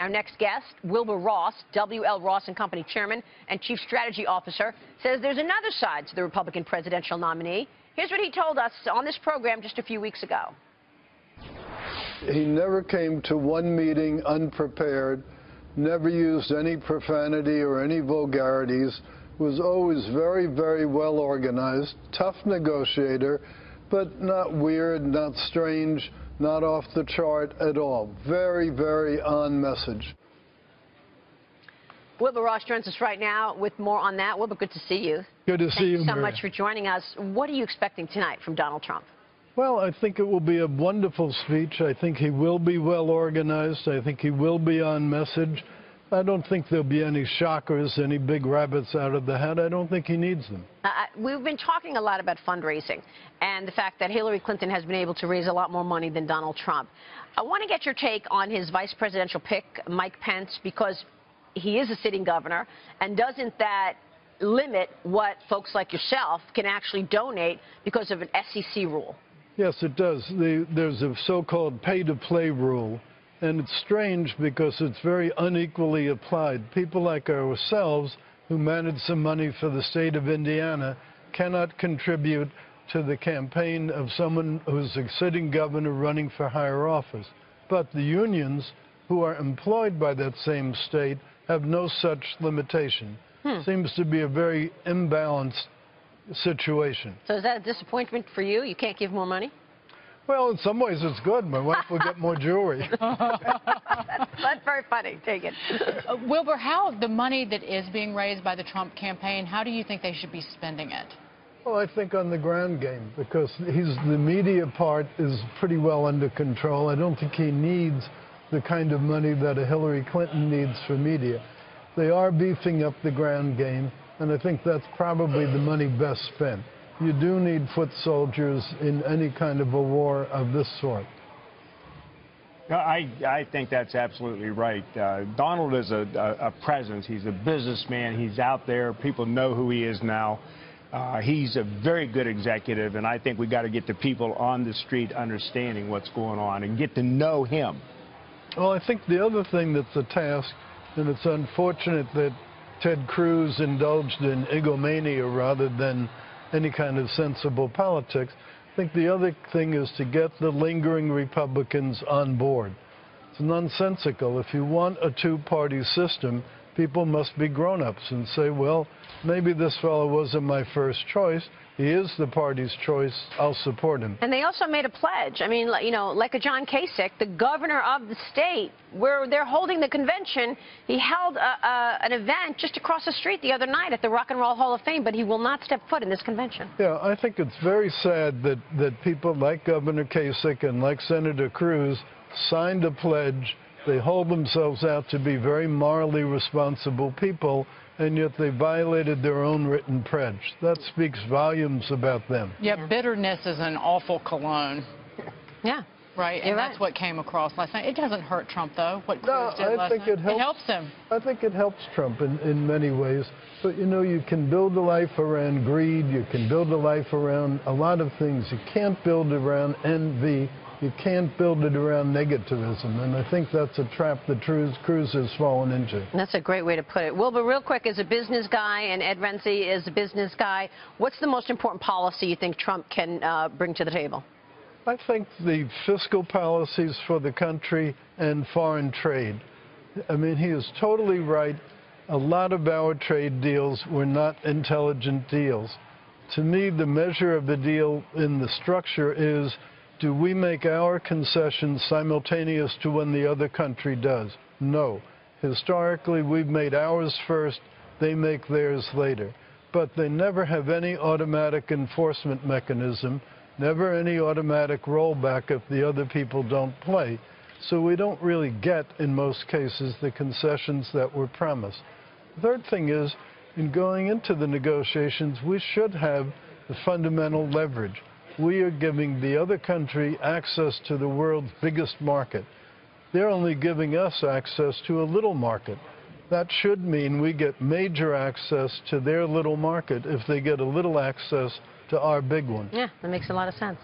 Our next guest, Wilbur Ross, W.L. Ross & Company Chairman and Chief Strategy Officer, says there's another side to the Republican presidential nominee. Here's what he told us on this program just a few weeks ago. He never came to one meeting unprepared, never used any profanity or any vulgarities, was always very, very well organized, tough negotiator, but not weird, not strange, not off the chart at all. Very, very on message. Wilbur Ross joins us right now with more on that. Wilbur, good to see you. Good to see you, Thank you so Maria. much for joining us. What are you expecting tonight from Donald Trump? Well, I think it will be a wonderful speech. I think he will be well organized. I think he will be on message. I don't think there'll be any shockers, any big rabbits out of the hat. I don't think he needs them. We've been talking a lot about fundraising and the fact that Hillary Clinton has been able to raise a lot more money than Donald Trump. I want to get your take on his vice presidential pick, Mike Pence, because he is a sitting governor, and doesn't that limit what folks like yourself can actually donate because of an SEC rule? Yes, it does. There's a so-called pay-to-play rule. And it's strange because it's very unequally applied. People like ourselves who manage some money for the state of Indiana cannot contribute to the campaign of someone who's a sitting governor running for higher office. But the unions who are employed by that same state have no such limitation. Seems to be a very imbalanced situation. So is that a disappointment for you? You can't give more money? Well, in some ways it's good. My wife will get more jewelry. That's very funny. Take it. Wilbur, how the money that is being raised by the Trump campaign, how do you think they should be spending it? Well, I think on the ground game, because the media part is pretty well under control. I don't think he needs the kind of money that a Hillary Clinton needs for media. They are beefing up the ground game, and I think that's probably the money best spent. You do need foot soldiers in any kind of a war of this sort. I think that's absolutely right. Donald is a presence. He's a businessman. He's out there. People know who he is now. He's a very good executive, and I think we got to get the people on the street understanding what's going on and get to know him. Well, I think the other thing that's a task, and it's unfortunate that Ted Cruz indulged in egomania rather than any kind of sensible politics. I think the other thing is to get the lingering Republicans on board. It's nonsensical. If you want a two-party system, people must be grown-ups and say, well, maybe this fellow wasn't my first choice. He is the party's choice. I'll support him. And they also made a pledge. I mean, you know, like a John Kasich, the governor of the state, where they're holding the convention, he held an event just across the street the other night at the Rock and Roll Hall of Fame, but he will not step foot in this convention. Yeah, I think it's very sad that people like Governor Kasich and like Senator Cruz signed a pledge. They hold themselves out to be very morally responsible people, and yet they violated their own written pledge. That speaks volumes about them. Yeah, bitterness is an awful cologne. Yeah. Right, and that's what came across last night. It doesn't hurt Trump, though, what Cruz did I last think night. it helps him. I think it helps Trump in many ways. But, you know, you can build a life around greed. You can build a life around a lot of things. You can't build it around envy. You can't build it around negativism, and I think that's a trap that Cruz has fallen into. That's a great way to put it. Wilbur, real quick, as a business guy, and Ed Rensi is a business guy, what's the most important policy you think Trump can bring to the table? I think the fiscal policies for the country and foreign trade. I mean, he is totally right. A lot of our trade deals were not intelligent deals. To me, the measure of the deal in the structure is, do we make our concessions simultaneous to when the other country does? No. Historically, we've made ours first, they make theirs later. But they never have any automatic enforcement mechanism, never any automatic rollback if the other people don't play. So we don't really get, in most cases, the concessions that were promised. The third thing is, in going into the negotiations, we should have the fundamental leverage. We are giving the other country access to the world's biggest market. They're only giving us access to a little market. That should mean we get major access to their little market if they get a little access to our big one. Yeah, that makes a lot of sense.